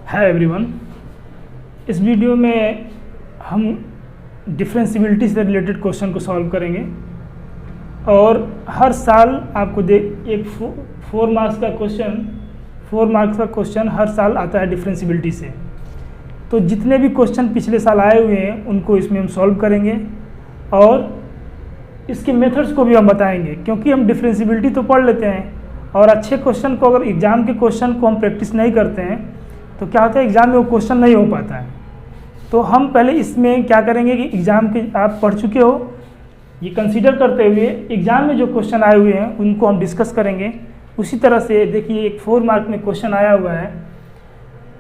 Hi everyone. इस video में हम डिफरेंशियबिलिटी से रिलेटेड क्वेश्चन को सॉल्व करेंगे और हर साल आपको एक 4 मार्क्स का क्वेश्चन हर साल आता है डिफरेंशियबिलिटी से। तो जितने भी क्वेश्चन पिछले साल आए हुए हैं उनको इसमें हम सॉल्व करेंगे और इसके मेथड्स को भी हम बताएंगे, क्योंकि हम डिफरेंशियबिलिटी तो पढ़ लेते हैं और अच्छे क्वेश्चन को अगर एग्ज़ाम के क्वेश्चन को हम प्रैक्टिस नहीं करते हैं तो क्या होता है, एग्ज़ाम में वो क्वेश्चन नहीं हो पाता है। तो हम पहले इसमें क्या करेंगे कि एग्ज़ाम के आप पढ़ चुके हो ये कंसीडर करते हुए एग्ज़ाम में जो क्वेश्चन आए हुए हैं उनको हम डिस्कस करेंगे। उसी तरह से देखिए एक 4 मार्क में क्वेश्चन आया हुआ है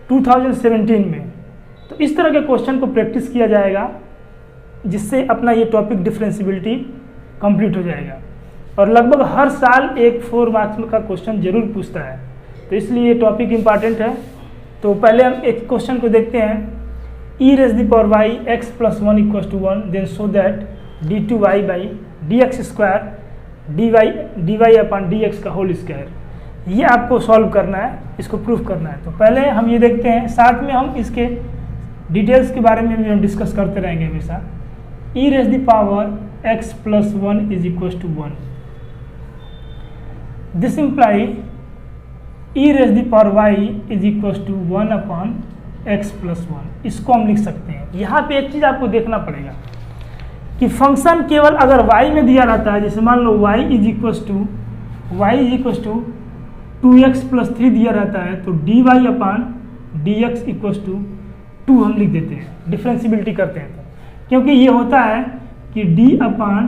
2017 में, तो इस तरह के क्वेश्चन को प्रैक्टिस किया जाएगा जिससे अपना ये टॉपिक डिफरेंशियबिलिटी कंप्लीट हो जाएगा। और लगभग हर साल एक 4 मार्क्स का क्वेश्चन जरूर पूछता है, तो इसलिए ये टॉपिक इम्पॉर्टेंट है। तो पहले हम एक क्वेश्चन को देखते हैं, e raised the power y x plus 1 equals to 1, then show that d2y by dx square dy upon dx का होल स्क्वायर। ये आपको सॉल्व करना है, इसको प्रूफ करना है। तो पहले हम ये देखते हैं, साथ में हम इसके डिटेल्स के बारे में भी हम डिस्कस करते रहेंगे हमेशा। e raised the power x plus 1 is equals to 1, this imply e raised the power y is equals to 1 upon x plus 1। इसको हम लिख सकते हैं। यहाँ पे एक चीज़ आपको देखना पड़ेगा कि फंक्शन केवल अगर y में दिया रहता है, जैसे मान लो y is equals to 2x plus 3 दिया रहता है, तो dy upon dx equals to 2 हम लिख देते हैं, डिफरेंशियबिलिटी करते हैं। तो क्योंकि ये होता है कि d upon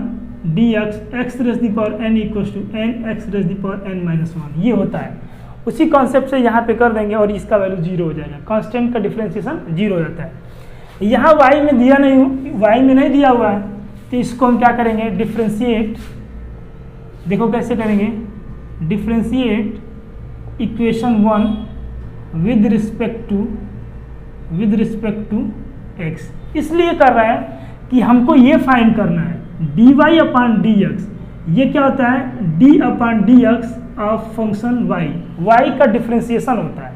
dx x raise the power n equals to n x raise the power n minus 1, ये होता है। उसी कॉन्सेप्ट से यहाँ पे कर देंगे और इसका वैल्यू 0 हो जाएगा, कांस्टेंट का डिफरेंशिएशन 0 हो जाता है। यहाँ y में दिया नहीं, y में नहीं दिया हुआ है, तो इसको हम क्या करेंगे, डिफरेंशिएट। देखो कैसे करेंगे, differentiate equation 1 with respect to x। इसलिए कर रहे हैं कि हमको ये फाइंड करना है dy अपॉन dx। ये क्या होता है, d upon dx of function y का डिफरेंशिएशन होता है।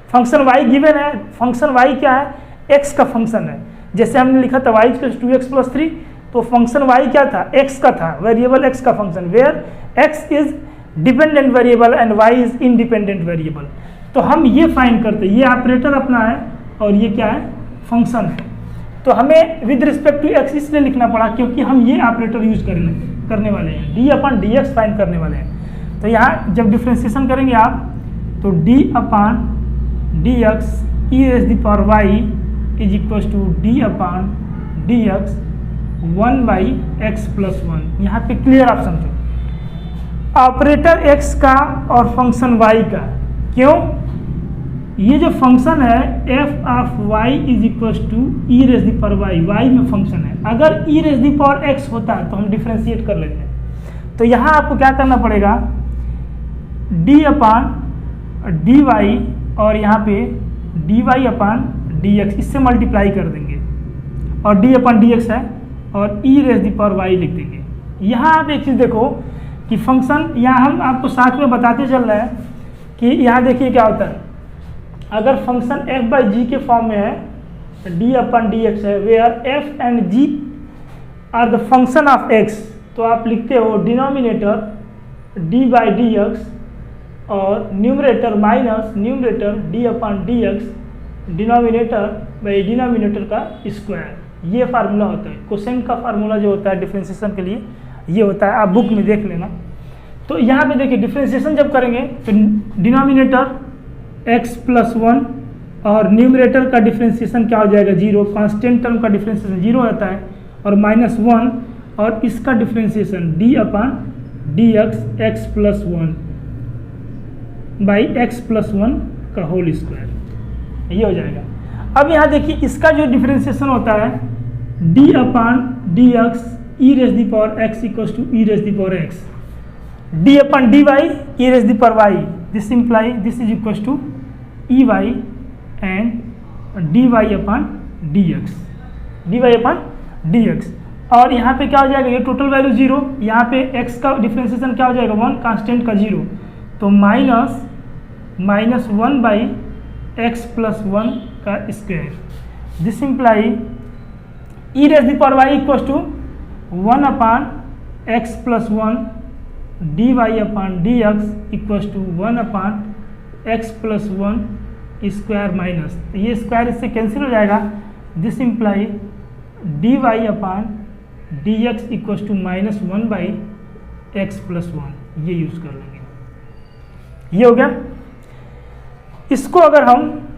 फंक्शन y गिवन है, फंक्शन y क्या है, x का फंक्शन है। जैसे हमने लिखा था y इक्वल्स 2x प्लस 3, तो फंक्शन y क्या था, x का था, वेरिएबल x का function, where x is dependent variable and y is independent variable. तो हम ये फाइंड करते हैं, ये ऑपरेटर अपना है और ये क्या है, फंक्शन है। तो हमें विद रिस्पेक्ट टू x इसलिए लिखना पड़ा क्योंकि हम ये ऑपरेटर यूज करने वाले हैं, d अपॉन dx फाइंड करने वाले हैं। तो यहाँ जब डिफ्रेंशिएशन करेंगे आप, तो d upon dx e raise the power y is equals to d upon dx 1 by x plus 1। यहाँ पे क्लियर आप समझो, ऑपरेटर x का और फंक्शन y का। क्यों, ये जो फंक्शन है f of y is equals to e raise the power y में फंक्शन है। अगर e raise the power x होता तो हम डिफ्रेंशिएट कर लेते हैं। तो यहाँ आपको क्या करना पड़ेगा, d अपॉन dy और यहाँ पे dy अपॉन dx, इससे मल्टीप्लाई कर देंगे और d अपॉन dx है और e raise the power y लिख देंगे। यहाँ आप एक चीज़ देखो कि फंक्शन, यहाँ हम आपको साथ में बताते चल रहे हैं कि यहाँ देखिए क्या होता है, अगर फंक्शन f बाई जी के फॉर्म में है, d अपॉन dx है, where f and g are the function of x, तो आप लिखते हो डिनोमिनेटर d बाई dx और numerator minus numerator d upon dx, denominator by denominator का स्क्वायर। ये फार्मूला होता है, कोसेंट का फार्मूला जो होता है डिफरेंशिएशन के लिए ये होता है, आप बुक में देख लेना। तो यहाँ पे देखिए डिफरेंशिएशन जब करेंगे तो डिनोमिनेटर x प्लस 1 और न्यूमरेटर का डिफरेंशिएशन क्या हो जाएगा, 0, कांस्टेंट टर्म का डिफरेंशिएशन 0 होता है, और माइनस 1 और इसका differentiation d upon dx x plus 1 by x plus 1 का होल स्क्वायर, ये हो जाएगा। अब यहाँ देखिए इसका जो डिफरेंशिएशन होता है d upon dx e raise the power x equals to e raise the power x, d upon dy e raise the power y, this imply this is equals to e y and dy upon dx। और यहाँ पे क्या हो जाएगा, ये total value 0, यहाँ पे x का डिफरेंशिएशन क्या हो जाएगा, 1, कांस्टेंट का 0, तो माइनस 1 बाई x प्लस 1 का square. This imply e raise the power y equal to 1 upon x plus 1 d y upon d x equal to 1 upon x plus 1 square minus, ये square इससे cancel हो जाएगा। This imply d y upon d x equal to minus 1 by x plus 1, ये use कर लेंगे। ये हो गया। इसको अगर हम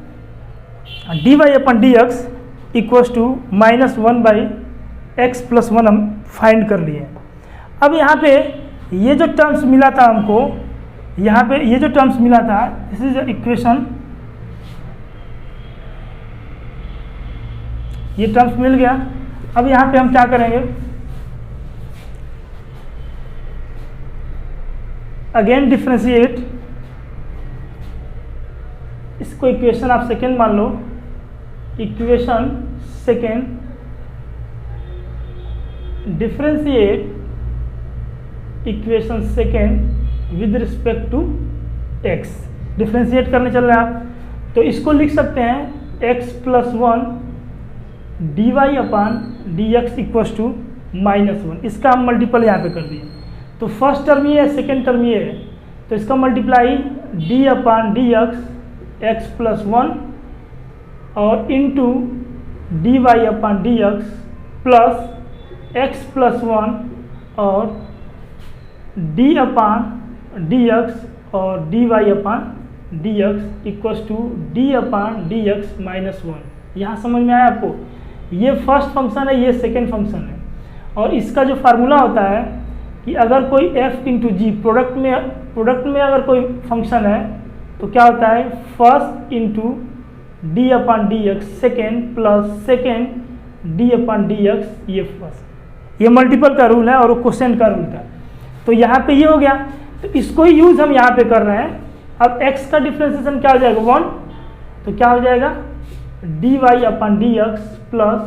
d y upon d x equal to minus 1 by x plus 1 हम फाइंड कर लिए। अब यहाँ पे ये जो टर्म्स मिला था हमको, यहाँ पे ये जो टर्म्स मिला था, दिस इज इक्वेशन, ये टर्म्स मिल गया। अब यहाँ पे हम क्या करेंगे, अगेन डिफ्रेंशिएट, इसको इक्वेशन आप सेकेंड मान लो, equation second, differentiate equation second with respect to x. Differentiate करने चल रहे हैं आप, तो इसको लिख सकते हैं x plus 1 d y upon d x equal to minus 1। इसका हम मल्टीपल यहाँ पे कर दिए, तो फर्स्ट टर्म ये है, सेकेंड टर्म ये है, तो इसका multiply d upon d x plus 1 और into d y upon d x plus x plus 1 और डी अपान डी एक्स और d y upon d x equal to d upon d x minus 1। यहाँ समझ में आया आपको? ये first function है, ये सेकेंड फंक्शन है, और इसका जो फार्मूला होता है कि अगर कोई f इंटू जी प्रोडक्ट में अगर कोई फंक्शन है तो क्या होता है, first into d upon d x second plus second d upon d x, ये फर्स्ट, ये मल्टीपल का रूल है और वो क्वोशेंट का रूल था। तो यहाँ पे ये हो गया, तो इसको ही यूज हम यहाँ पे कर रहे हैं। अब x का डिफ्रेंसिएशन क्या हो जाएगा, 1, तो क्या हो जाएगा d y upon d x plus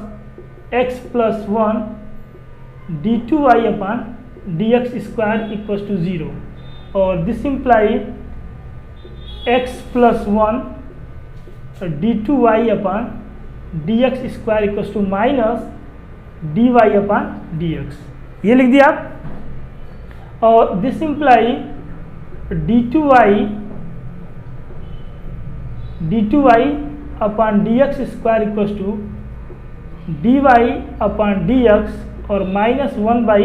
x plus 1 d two y upon d x square equal to 0, और this imply x plus 1 d two y upon d x square equal to minus d y upon d x, ये लिख दिया आप। और this imply d two y upon d x square equal to d y upon d x और minus 1 by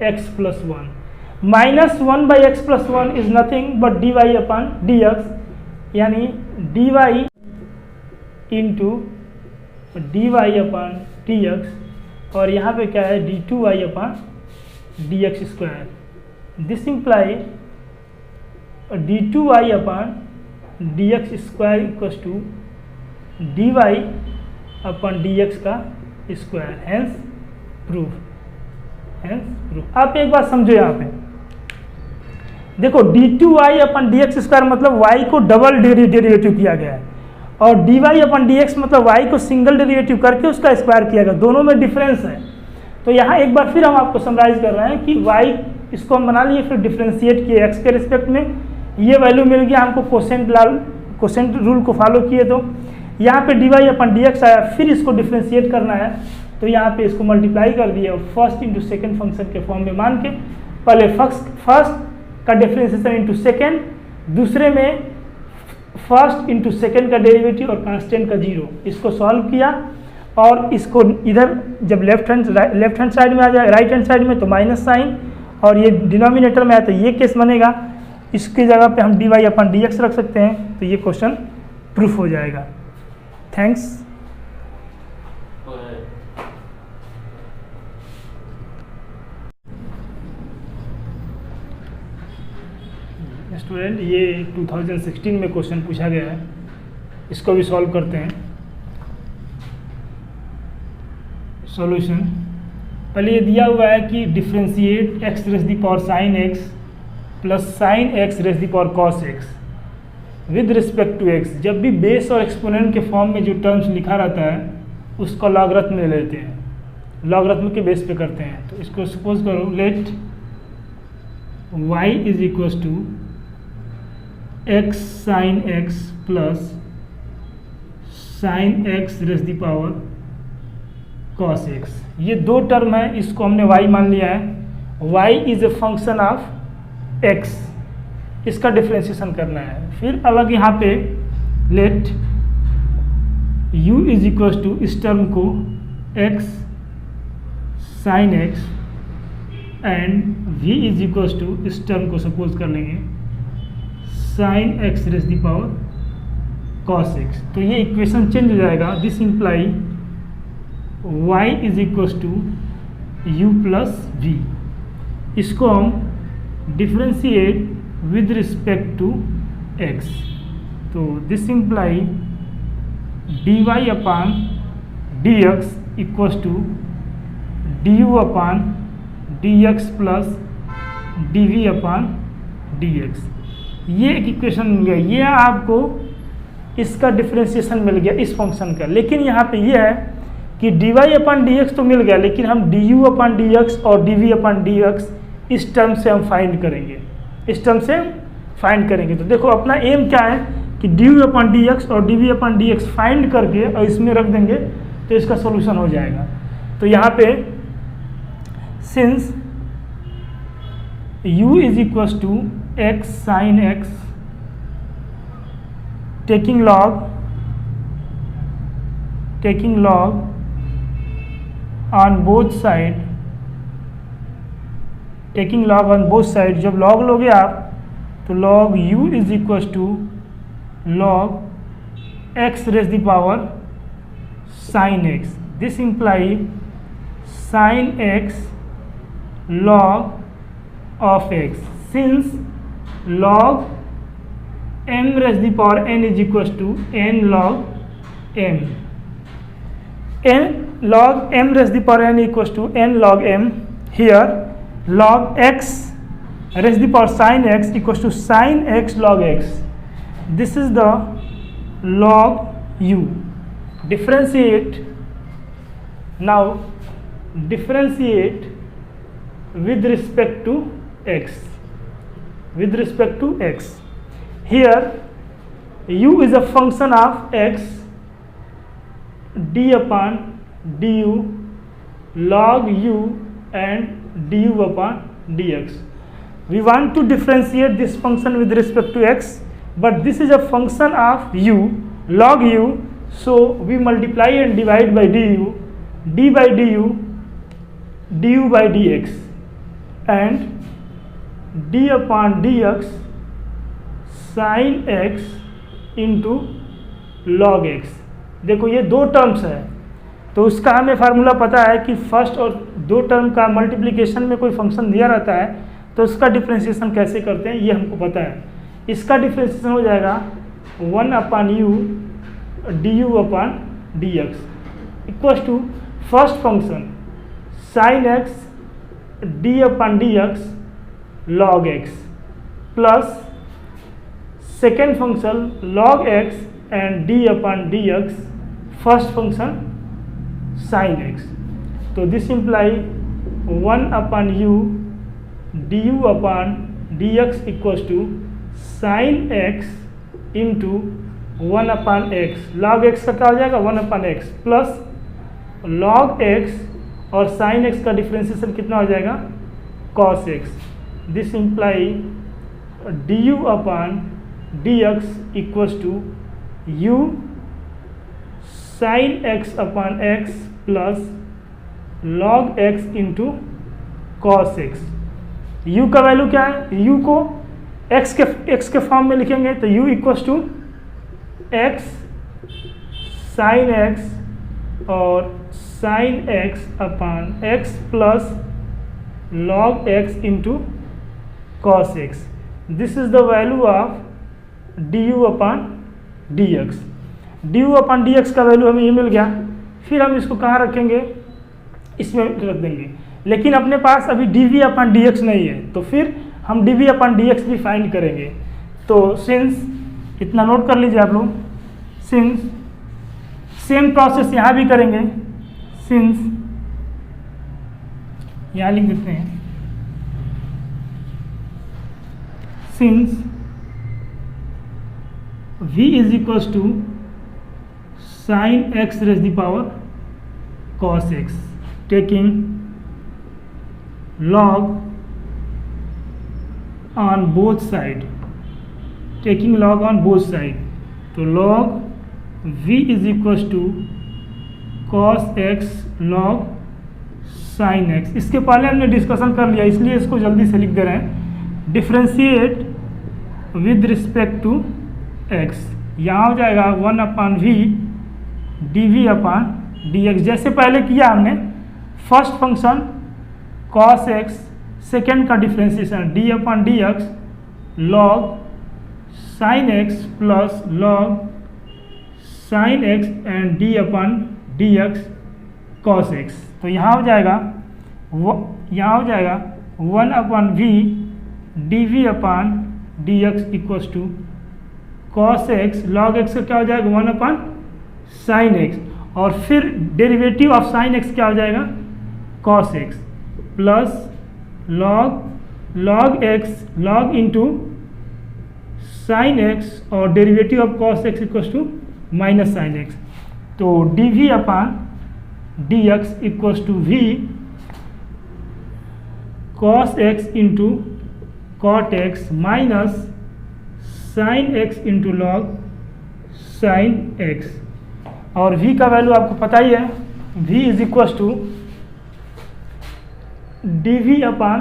x plus 1। Minus 1 by x plus 1 is nothing but d y upon d x, यानी d y into d y upon d x, और यहाँ पे क्या है d two y upon d x square. This imply d two y upon d x square equal to d y upon d x का square, hence proof. आप एक बात समझो, यहाँ पे देखो d two y upon d x square मतलब Y को डबल डेरिवेटिव किया गया है, और d y upon d x मतलब वाई को सिंगल डेरिवेटिव करके उसका स्क्वायर किया गया, दोनों में डिफरेंस है। तो यहाँ एक बार फिर हम आपको समराइज कर रहे हैं कि वाई इसको हम बना लिए, फिर डिफ्रेंशिएट किए एक्स के रिस्पेक्ट में, ये वैल्यू मिल गया हमको, क्वोशेंट रूल को फॉलो किए, तो यहाँ पे D y upon d x आया, फिर इसको डिफ्रेंशिएट करना है, तो यहाँ पे इसको मल्टीप्लाई कर दिया, फर्स्ट इंटू सेकेंड फंक्शन के फॉर्म में मान के, पहले फर्स्ट का डिफ्रेंशिएशन इंटू सेकेंड, दूसरे में फर्स्ट इंटू सेकेंड का डेरिवेटिव और कांस्टेंट का 0, इसको सॉल्व किया, और इसको इधर जब लेफ्ट हैंड साइड में आ जाए, राइट हैंड साइड में तो माइनस साइन, और ये डिनोमिनेटर में आया तो ये केस बनेगा, इसकी जगह पे हम d y upon d x रख सकते हैं, तो ये क्वेश्चन प्रूफ हो जाएगा। थैंक्स। स्टूडेंट, ये 2016 में क्वेश्चन पूछा गया है, इसको भी सॉल्व करते हैं। सॉल्यूशन, पहले ये दिया हुआ है कि differentiate x raise the power sine x plus sine x raise the power cos x with respect to x. जब भी बेस और एक्सपोनेंट के फॉर्म में जो टर्म्स लिखा रहता है उसको लॉगरिथम ले लेते हैं, लॉगरिथम के बेस पे करते हैं। तो इसको सपोज करो, let y is equal to x sine x plus sine x raise the power cos x. ये दो टर्म है, इसको हमने y मान लिया है। y is a function of x, इसका डिफ्रेंशिएशन करना है। फिर अलग यहाँ पे let u is equal to इस टर्म को x sine x and v is equal to इस टर्म को सपोज कर लेंगे sine x raise the power cos x. तो ये इक्वेशन चेंज हो जाएगा। This imply y is equal to u plus v. इसको हम differentiate with respect to x। तो this imply dy upon d x equal to d u upon d x plus d v upon d x. ये एक equation मिल गया। ये आपको इसका differentiation मिल गया इस फंक्शन का। लेकिन यहाँ पे ये है कि dy अपान डी एक्स तो मिल गया, लेकिन हम d u upon d x और d v upon d x इस टर्म से हम फाइंड करेंगे, इस टर्म से फाइंड करेंगे। तो देखो अपना एम क्या है कि d u upon d x और d v upon d x find करके और इसमें रख देंगे तो इसका सोल्यूशन हो जाएगा। तो यहाँ पे since u is equal to x sine x taking log on both side, जब log लोगे आप तो log u is equal to log x raise the power sin x। This imply sin x log of x, since log m raised to the power n is equals to n log m, n log m raised to the power n equals to n log m. Here log x raised to the power sin x equals to sin x log x. This is the log u. Differentiate now, differentiate with respect to x, with respect to x. Here u is a function of x, d upon du log u and du upon dx. We want to differentiate this function with respect to x, but this is a function of u, log u, so we multiply and divide by du, d by du, du by dx, and d upon dx sine x into log x। देखो ये दो terms है, तो उसका हमें formula पता है कि फर्स्ट और दो टर्म का मल्टीप्लिकेशन में कोई फंक्शन दिया रहता है तो उसका डिफ्रेंशिएशन कैसे करते हैं ये हमको पता है। इसका डिफ्रेंशिएशन हो जाएगा 1 upon u d u upon d x equal to first function sine x d upon d x log x plus second function log x and d upon dx, first function sin x. So this imply 1 upon u du upon dx equals to sin x into 1 upon x, log x का क्या हो जाएगा 1 upon x plus log x और sin x का differentiation कितना हो जाएगा cos x. This imply du upon dx equals to u sin x upon x plus log x into cos x. u का वैल्यू क्या है, u को x के फॉर्म में लिखेंगे तो u equals to x sin x और sin x upon x plus log x into cos x. This is the value of du upon d x. du upon d x का value हमें ये मिल गया। फिर हम इसको कहाँ रखेंगे, इसमें रख देंगे। लेकिन अपने पास अभी dv अपॉन डी एक्स नहीं है, तो फिर हम dv अपॉन डी एक्स भी फाइंड करेंगे। तो सिंस इतना नोट कर लीजिए आप लोग, सिंस सेम प्रोसेस यहाँ भी करेंगे। सिंस यहाँ लिख देते हैं, since v is equals to sine x raise the power cos x, taking log on both side, taking log on both side, तो log v is equals to cos x log sin x। इसके पहले हमने discussion कर लिया इसलिए इसको जल्दी से लिख दे रहे हैं। Differentiate with respect to x, यहाँ हो जाएगा 1/v dv अपॉन dx, जैसे पहले किया हमने। First function cos x, second का differentiation d/dx log sin x plus log sin x and d/dx cos x। तो यहाँ हो जाएगा 1/v dv upon dx equals to cos x log x का क्या हो जाएगा 1/sin x, और फिर डेरिवेटिव ऑफ sin x क्या हो जाएगा cos x plus log x log into sine x और derivative of cos x equals to minus sine x। तो dv upon dx equals to v cos x into cot x minus sine x into log sine x, और v का value आपको पता ही है, v is equals to dv upon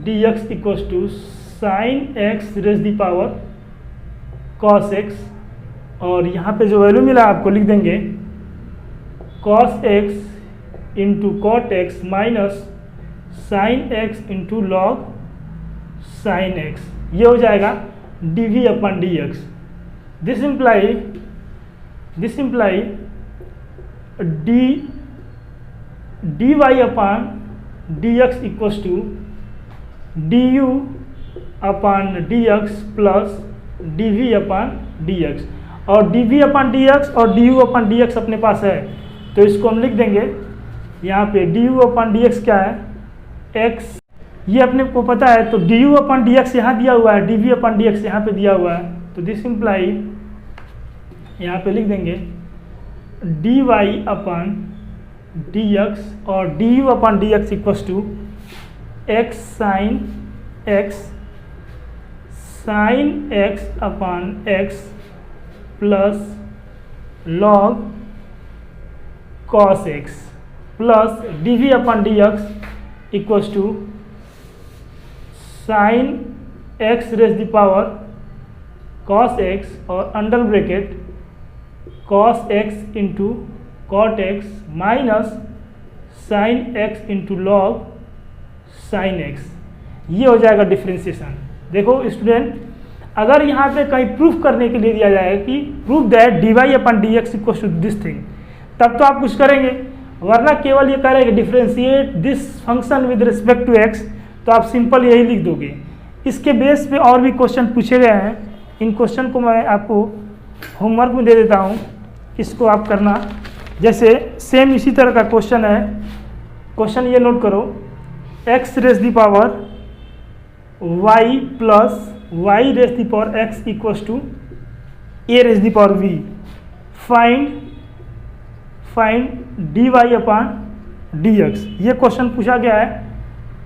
dx equals to sine x raise the power cos x, और यहाँ पे जो वैल्यू मिला आपको लिख देंगे cos x into cot x minus sine x into log sine x, ये हो जाएगा dv upon dx। This imply dy upon dx equals to du upon dx plus dv upon dx, और dv अपॉन dx और du upon dx अपने पास है, तो इसको हम लिख देंगे यहाँ पे du अपॉन dx क्या है x, ये अपने को पता है, तो du अपॉन dx यहाँ दिया हुआ है, dv अपॉन dx यहाँ पे दिया हुआ है, तो दिस इम्प्लाई यहाँ पे लिख देंगे dy अपॉन dx और du upon dx equals to x sine x upon x plus log cos x plus dv upon dx equals to sine x raise the power cos x और under bracket cos x into cot x minus sine x into log sine x, ये हो जाएगा differentiation. देखो student, अगर यहाँ पे कहीं proof करने के लिए दिया जाए कि proof that dy upon dx equals to this thing, तब तो आप कुछ करेंगे, वरना केवल ये करेंगे differentiate this function with respect to x, तो आप सिंपल यही लिख दोगे। इसके बेस पे और भी क्वेश्चन पूछे गए हैं, इन क्वेश्चन को मैं आपको होमवर्क में दे देता हूँ, इसको आप करना। जैसे सेम इसी तरह का क्वेश्चन है, क्वेश्चन ये नोट करो, x raise the power y plus y raise the power x equals to a raise the power v, find dy upon dx। ये क्वेश्चन पूछा गया है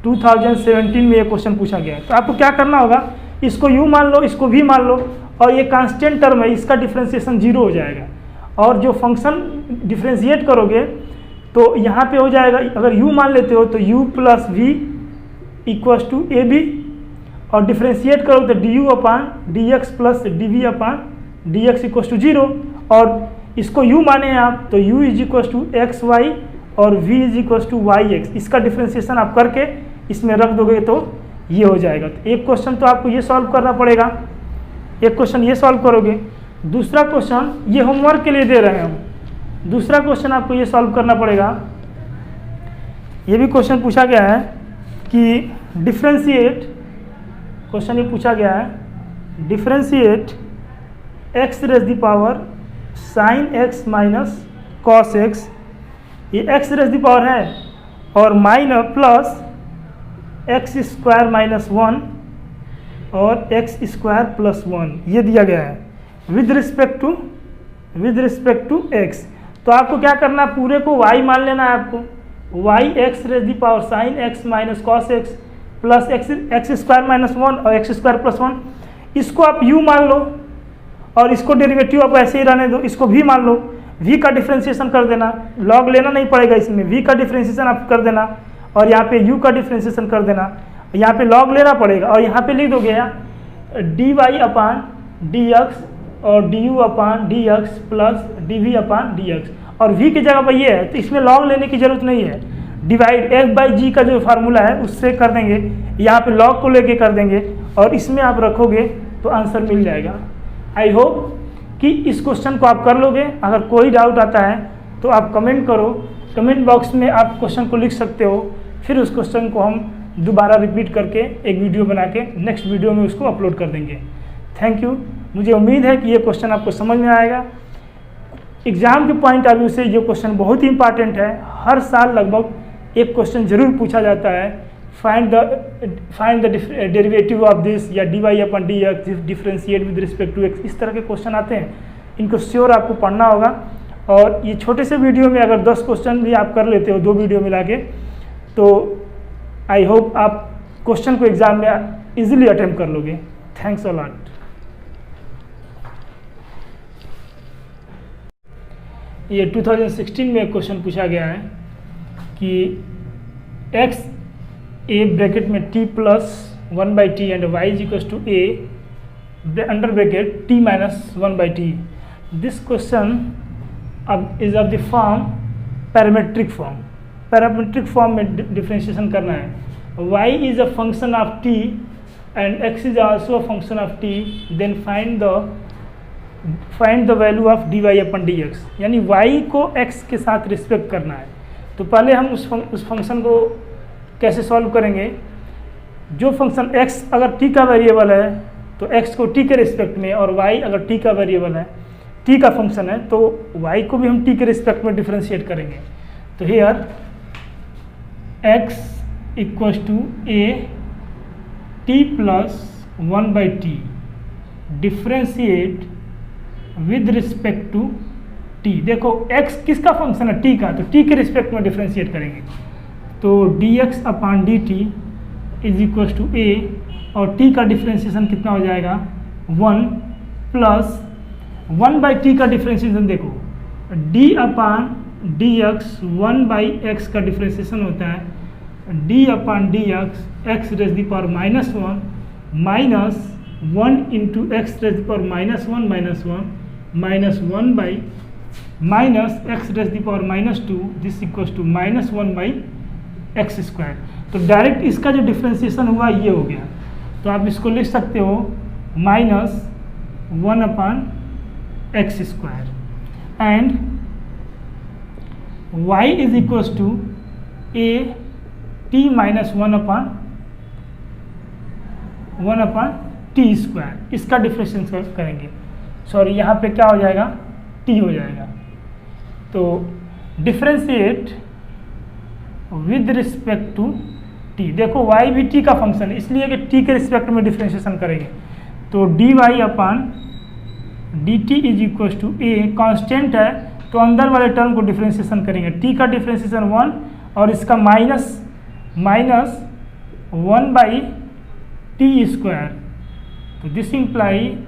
2017 में, ये क्वेश्चन पूछा गया है। तो आपको क्या करना होगा, इसको u मान लो, इसको v मान लो, और ये कांस्टेंट टर्म है, इसका डिफ्रेंशिएशन 0 हो जाएगा, और जो फंक्शन डिफ्रेंशिएट करोगे तो यहाँ पे हो जाएगा, अगर u मान लेते हो तो u plus v equals to a b, और डिफ्रेंशिएट करो तो du upon dx plus dv upon dx equals to 0, और इसको u माने आप तो u is equals to x y और v is equals to y x, इसका डिफ्रेंशिएशन आप करके इसमें रख दोगे तो ये हो जाएगा। तो एक क्वेश्चन तो आपको ये सॉल्व करना पड़ेगा, एक क्वेश्चन ये सॉल्व करोगे, दूसरा क्वेश्चन ये होमवर्क के लिए दे रहे हैं हम, दूसरा क्वेश्चन आपको ये सॉल्व करना पड़ेगा। ये भी क्वेश्चन पूछा गया है कि डिफ्रेंशिएट, क्वेश्चन ये पूछा गया है differentiate x raise the power sine x minus cos x, ये x रेज द पावर है, और minus plus x square minus 1 और x स्क्वायर प्लस 1, ये दिया गया है with respect to with respect to x. तो आपको क्या करना है, पूरे को y मान लेना है आपको, y x raise the power sine x minus cos x plus x square minus 1 और एक्स स्क्वायर प्लस 1, इसको आप u मान लो और इसको डेरिवेटिव आप ऐसे ही रहने दो, इसको v मान लो, v का डिफ्रेंशिएशन कर देना, लॉग लेना नहीं पड़ेगा इसमें, v का डिफ्रेंशिएशन आप कर देना और यहाँ पे u का डिफ्रेंशिएशन कर देना, यहाँ पे लॉग लेना पड़ेगा और यहाँ पे लिख दोगे dy अपान dx और du अपान dx प्लस dv अपान dx, और v की जगह पर ये है तो इसमें लॉग लेने की जरूरत नहीं है, डिवाइड f बाई जी का जो फार्मूला है उससे कर देंगे, यहाँ पे लॉग को लेके कर देंगे और इसमें आप रखोगे तो आंसर मिल जाएगा। आई होप कि इस क्वेश्चन को आप कर लोगे। अगर कोई डाउट आता है तो आप कमेंट करो, कमेंट बॉक्स में आप क्वेश्चन को लिख सकते हो, फिर उस क्वेश्चन को हम दोबारा रिपीट करके एक वीडियो बना के नेक्स्ट वीडियो में उसको अपलोड कर देंगे। Thank you. मुझे उम्मीद है कि ये क्वेश्चन आपको समझ में आएगा। एग्ज़ाम के पॉइंट ऑफ व्यू से ये क्वेश्चन बहुत ही इंपॉर्टेंट है, हर साल लगभग एक क्वेश्चन जरूर पूछा जाता है, find the derivative of this या dy upon dx differentiate with respect to x, इस तरह के क्वेश्चन आते हैं, इनको श्योर आपको पढ़ना होगा। और ये छोटे से वीडियो में अगर 10 क्वेश्चन भी आप कर लेते हो 2 वीडियो मिला के, तो आई होप आप क्वेश्चन को एग्जाम में इजीली अटेम्प्ट कर लोगे। Thanks a lot. ये 2016 में क्वेश्चन पूछा गया है कि x a ब्रैकेट में t plus 1/t and y is equal to a under bracket t minus 1/t। This question अब is of the form parametric form. Parametric form में differentiation करना है, y is a function of t and x is also a function of t, then find the value of dy upon dx, यानी y को x के साथ respect करना है। तो पहले हम उस फंक्शन को कैसे सॉल्व करेंगे, जो फंक्शन x अगर t का वेरिएबल है तो x को t के रिस्पेक्ट में, और y अगर t का वेरिएबल है, t का फंक्शन है, तो y को भी हम t के रिस्पेक्ट में डिफ्रेंशिएट करेंगे। तो here x equals to a t plus 1/t differentiate with respect to t। देखो x किसका फंक्शन है, t का, तो t के रिस्पेक्ट में डिफ्रेंशिएट करेंगे। तो dx upon dt is equals to a, और t का डिफ्रेंशिएशन कितना हो जाएगा 1 प्लस 1/t का डिफ्रेंशिएशन देखो d अपान dx 1/x का डिफ्रेंशिएशन होता है d upon dx x raise the power -1 minus 1 into x raise the power -1 minus 1 by minus x raise the power -2, this equals to -1/x square. तो direct इसका जो differentiation हुआ ये हो गया, तो आप इसको लिख सकते हो -1 upon x square and y is equals to a t minus 1 upon t square, इसका डिफ्रेंशिएशन करेंगे। सॉरी, यहाँ पे क्या हो जाएगा, t हो जाएगा। तो differentiate with respect to t, देखो y भी t का फंक्शन है, इसलिए कि t के रिस्पेक्ट में डिफ्रेंशिएशन करेंगे। तो dy upon dt is equal to a, constant है तो अंदर वाले टर्म को डिफ्रेंशिएशन करेंगे, t का डिफ्रेंशिएशन 1 और इसका माइनस 1/t स्क्वायर। तो this imply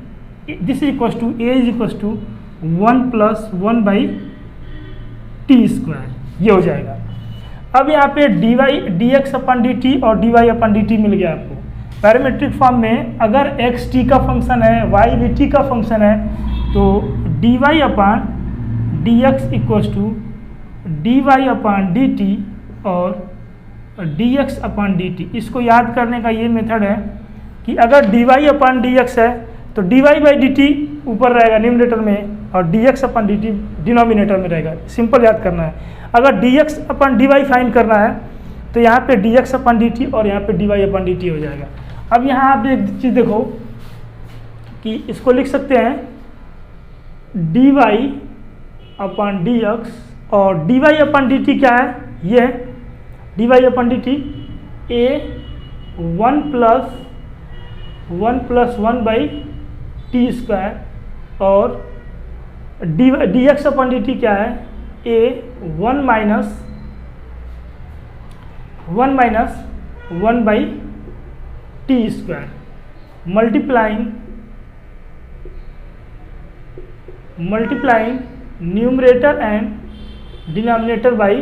this is equal to a is equal to 1 plus 1/t square, ये हो जाएगा। अब यहाँ पे dx अपन dt और dy अपन dt मिल गया आपको। पैरामेट्रिक फॉर्म में अगर x t का फंक्शन है, y भी t का फंक्शन है, तो dy upon dx equals to dy upon dt और dx अपन dt। इसको याद करने का ये मेथड है कि अगर dy अपन dx है तो dy बाई dt ऊपर रहेगा न्यूमरेटर में और dx अपन dt डिनोमिनेटर में रहेगा। सिंपल याद करना है। अगर dx अपन dy फाइंड करना है तो यहाँ पे dx अपन dt और यहाँ पे dy अपन dt हो जाएगा। अब यहाँ आप एक चीज़ देखो कि इसको लिख सकते हैं dy अपन dx और dy अपन dt क्या है, ये है dy upon dt a 1 plus 1/t square और d x upon d t क्या है, a 1 minus 1 by t square multiplying numerator and denominator by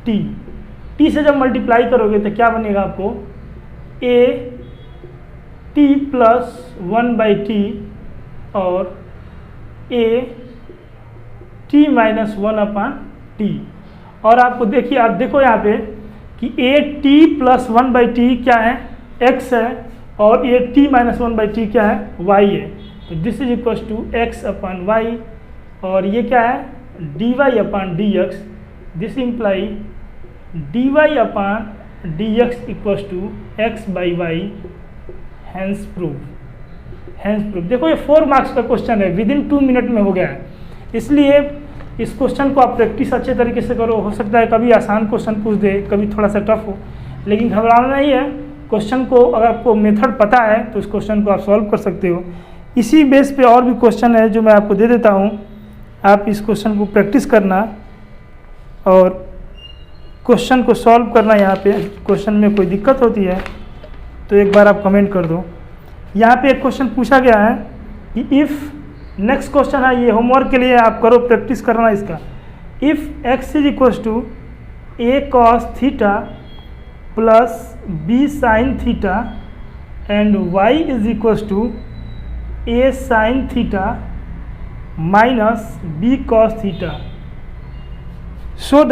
t. T से जब मल्टीप्लाई करोगे तो क्या बनेगा आपको, a t plus 1 by t और a t minus 1 upon t. और आपको देखिए, आप देखो यहाँ पे कि a t plus 1 by t क्या है, x है, और a t minus 1 by t क्या है, y है। तो this is equal to x upon y, और ये क्या है, d y upon d x. This imply d y upon d x equal to x by y, hence prove. देखो ये 4 मार्क्स का क्वेश्चन है, विद इन 2 मिनट में हो गया है। इसलिए इस क्वेश्चन को आप प्रैक्टिस अच्छे तरीके से करो। हो सकता है कभी आसान क्वेश्चन पूछ दे, कभी थोड़ा सा टफ हो, लेकिन घबराना नहीं है। क्वेश्चन को अगर आपको मेथड पता है तो इस क्वेश्चन को आप सॉल्व कर सकते हो। इसी बेस पे और भी क्वेश्चन है जो मैं आपको दे देता हूँ, आप इस क्वेश्चन को प्रैक्टिस करना और क्वेश्चन को सॉल्व करना। यहाँ पे क्वेश्चन में कोई दिक्कत होती है तो एक बार आप कमेंट कर दो। यहाँ पे एक क्वेश्चन पूछा गया है कि इफ़, नेक्स्ट क्वेश्चन है ये, होमवर्क के लिए आप करो, प्रैक्टिस करना इसका। If x is equal to a cos theta plus b sine theta and y is equal to a sine theta minus b cos theta, so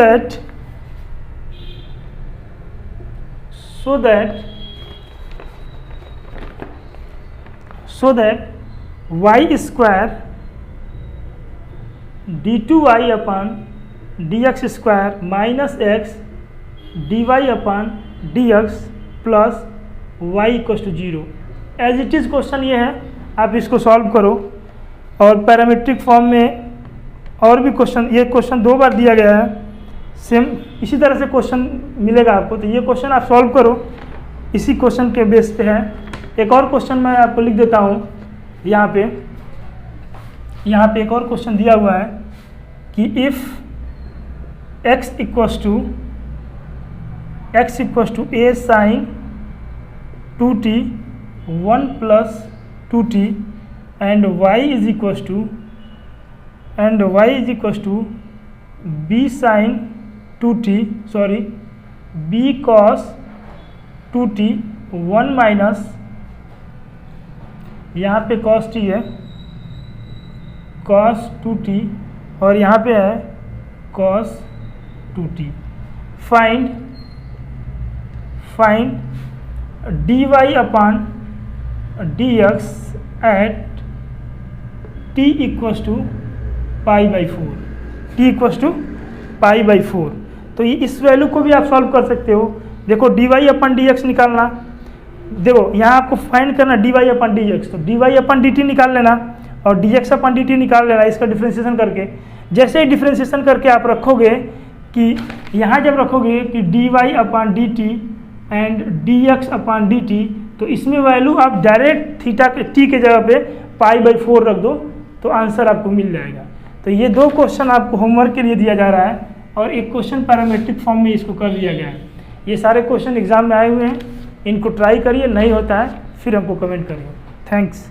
that y square d2y upon dx square minus x dy upon dx plus y equal to 0। As it is question ये है, आप इसको solve करो। और parametric form में और भी question, ये क्वेश्चन 2 बार दिया गया है, सेम इसी तरह से क्वेश्चन मिलेगा आपको। तो ये क्वेश्चन आप सॉल्व करो, इसी क्वेश्चन के बेस पे है। एक और क्वेश्चन मैं आपको लिख देता हूँ यहाँ पे एक और क्वेश्चन दिया हुआ है कि if x equals to a sine 2t 1 प्लस 2t and y is equals to b sin 2t, b cos 2t 1 minus, यहाँ पे cos t है, cos 2t और यहाँ पे है cos 2t। Find dy upon dx at t equals to pi by 4। तो ये इस वैल्यू को भी आप सॉल्व कर सकते हो। देखो dy अपन dx निकालना, देखो यहाँ आपको फाइंड करना dy अपन dx, तो dy अपन dt निकाल लेना और dx अपन dt निकाल लेना, इसका डिफ्रेंशिएशन करके। जैसे ही डिफ्रेंशिएशन करके आप रखोगे कि यहाँ जब रखोगे कि dy upon dt and dx upon dt, तो इसमें वैल्यू आप डायरेक्ट थीटा के t के जगह पे पाई बाई 4 रख दो तो आंसर आपको मिल जाएगा। तो ये 2 क्वेश्चन आपको होमवर्क के लिए दिया जा रहा है और एक क्वेश्चन पैरामीट्रिक फॉर्म में इसको कर दिया गया है। ये सारे क्वेश्चन एग्जाम में आए हुए हैं, इनको ट्राई करिए, नहीं होता है फिर हमको कमेंट करिए। थैंक्स।